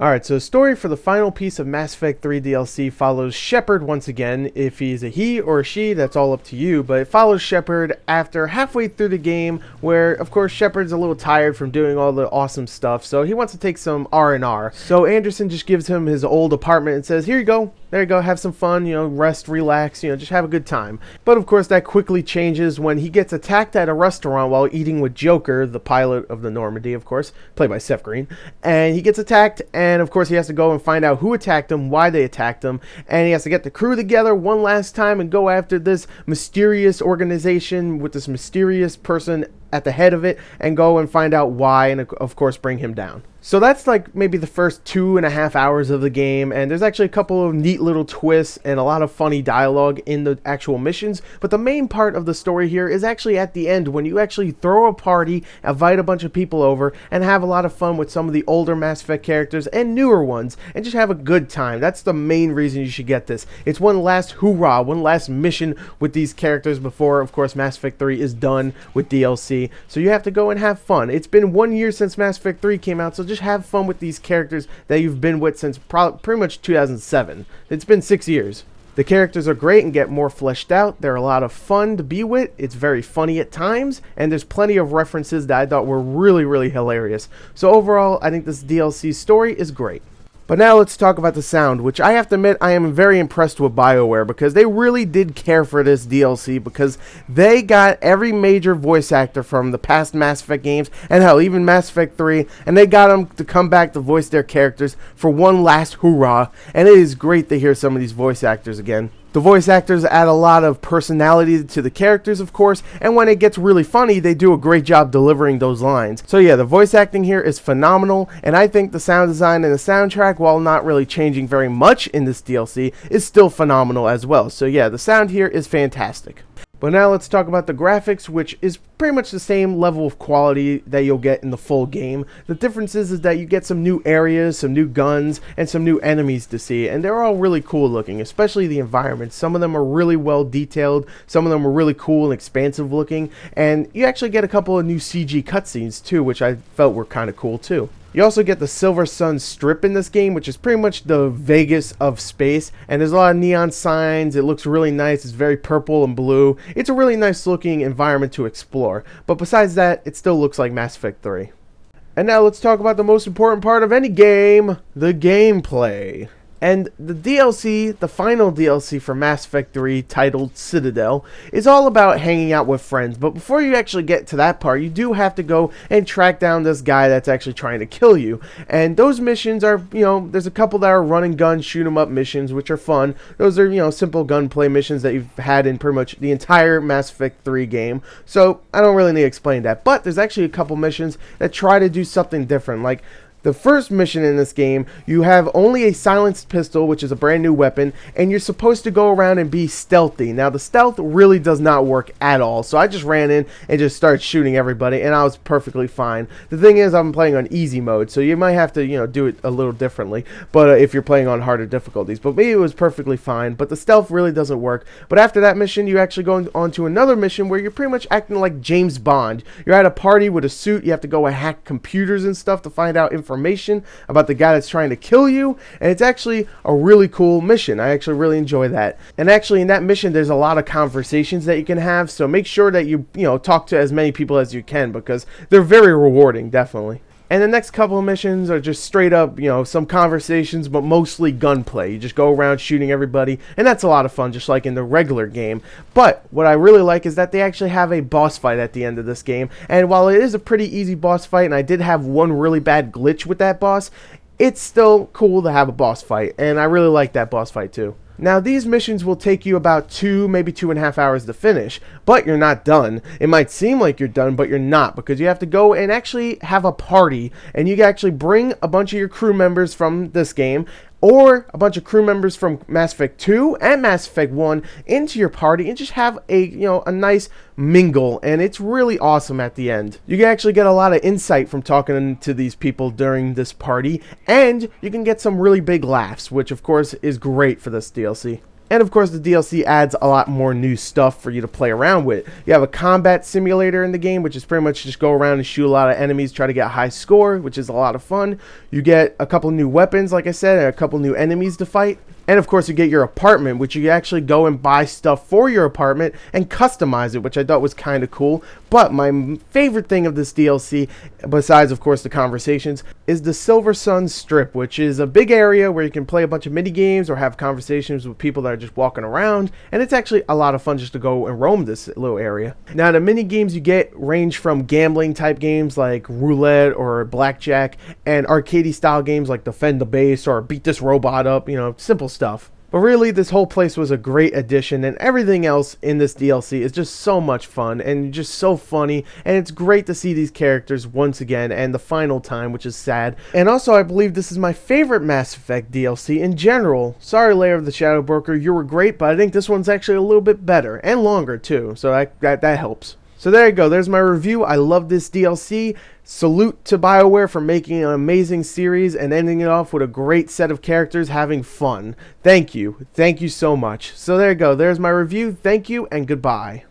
Alright, so the story for the final piece of Mass Effect 3 DLC follows Shepard once again. If he's a he or a she, that's all up to you, but it follows Shepard after halfway through the game where, of course, Shepard's a little tired from doing all the awesome stuff, so he wants to take some R&R. So Anderson just gives him his old apartment and says, here you go. There you go, have some fun, rest, relax, just have a good time. But of course that quickly changes when he gets attacked at a restaurant while eating with Joker, the pilot of the Normandy, of course, played by Seth Green. And he gets attacked, and of course he has to go and find out who attacked him, why they attacked him, and he has to get the crew together one last time and go after this mysterious organization with this mysterious person at the head of it and go and find out why and of course bring him down. So that's like maybe the first 2.5 hours of the game, and there's actually a couple of neat little twists and a lot of funny dialogue in the actual missions, but the main part of the story here is actually at the end when you actually throw a party, invite a bunch of people over, and have a lot of fun with some of the older Mass Effect characters and newer ones, and just have a good time. That's the main reason you should get this. It's one last hoorah, one last mission with these characters before, of course, Mass Effect 3 is done with DLC, so you have to go and have fun. It's been 1 year since Mass Effect 3 came out, so just have fun with these characters that you've been with since pretty much 2007. It's been 6 years. The characters are great and get more fleshed out. They're a lot of fun to be with. It's very funny at times, and there's plenty of references that I thought were really, really hilarious. So overall, I think this DLC story is great. But now let's talk about the sound, which I have to admit I am very impressed with BioWare because they really did care for this DLC because they got every major voice actor from the past Mass Effect games and hell, even Mass Effect 3, and they got them to come back to voice their characters for one last hoorah, and it is great to hear some of these voice actors again. The voice actors add a lot of personality to the characters, of course, and when it gets really funny, they do a great job delivering those lines. So yeah, the voice acting here is phenomenal, and I think the sound design and the soundtrack, while not really changing very much in this DLC, is still phenomenal as well. So yeah, the sound here is fantastic. But now let's talk about the graphics, which is pretty much the same level of quality that you'll get in the full game. The difference is that you get some new areas, some new guns, and some new enemies to see, and they're all really cool looking, especially the environments. Some of them are really well detailed, some of them are really cool and expansive looking, and you actually get a couple of new CG cutscenes too, which I felt were kind of cool too. You also get the Silver Sun Strip in this game, which is pretty much the Vegas of space, and there's a lot of neon signs. It looks really nice. It's very purple and blue. It's a really nice looking environment to explore, but besides that, it still looks like Mass Effect 3. And now let's talk about the most important part of any game, the gameplay. And the DLC, the final DLC for Mass Effect 3, titled Citadel, is all about hanging out with friends. But before you actually get to that part, you do have to go and track down this guy that's actually trying to kill you. And those missions are, there's a couple that are run and gun, shoot 'em up missions, which are fun. Those are, simple gunplay missions that you've had in pretty much the entire Mass Effect 3 game. So I don't really need to explain that. But there's actually a couple missions that try to do something different. Like, the first mission in this game, you have only a silenced pistol, which is a brand new weapon, and you're supposed to go around and be stealthy. Now, the stealth really does not work at all, so I just ran in and just started shooting everybody, and I was perfectly fine. The thing is, I'm playing on easy mode, so you might have to, do it a little differently, but if you're playing on harder difficulties. But me, it was perfectly fine, but the stealth really doesn't work. But after that mission, you actually go on to another mission where you're pretty much acting like James Bond. You're at a party with a suit, you have to go and hack computers and stuff to find out information about the guy that's trying to kill you, and it's actually a really cool mission. I actually really enjoy that. And actually in that mission there's a lot of conversations that you can have, so make sure that you talk to as many people as you can because they're very rewarding, definitely. And the next couple of missions are just straight up, some conversations, but mostly gunplay. You just go around shooting everybody, and that's a lot of fun, just like in the regular game. But what I really like is that they actually have a boss fight at the end of this game. And while it is a pretty easy boss fight, and I did have one really bad glitch with that boss, it's still cool to have a boss fight, and I really like that boss fight too. Now, these missions will take you about 2, maybe 2.5 hours to finish, but you're not done. It might seem like you're done, but you're not, because you have to go and actually have a party, and you can actually bring a bunch of your crew members from this game, or a bunch of crew members from Mass Effect 2 and Mass Effect 1 into your party and just have a nice mingle, and it's really awesome at the end. You can actually get a lot of insight from talking to these people during this party, and you can get some really big laughs, which of course is great for this DLC. And of course, the DLC adds a lot more new stuff for you to play around with. You have a combat simulator in the game, which is pretty much just go around and shoot a lot of enemies, try to get a high score, which is a lot of fun. You get a couple new weapons, like I said, and a couple new enemies to fight. And of course, you get your apartment, which you actually go and buy stuff for your apartment and customize it, which I thought was kind of cool. But my favorite thing of this DLC, besides of course the conversations, is the Silver Sun Strip, which is a big area where you can play a bunch of mini games or have conversations with people that are just walking around. And it's actually a lot of fun just to go and roam this little area. Now, the mini games you get range from gambling type games like roulette or blackjack, and arcadey style games like defend the base or beat this robot up, you know, simple stuff. But really, this whole place was a great addition, and everything else in this DLC is just so much fun and just so funny, and it's great to see these characters once again and the final time, which is sad. And also, I believe this is my favorite Mass Effect DLC in general. Sorry, Lair of the Shadow Broker, you were great, but I think this one's actually a little bit better and longer too, so that helps. So there you go, there's my review. I love this DLC. Salute to BioWare for making an amazing series and ending it off with a great set of characters having fun. Thank you so much. So there you go, there's my review. Thank you and goodbye.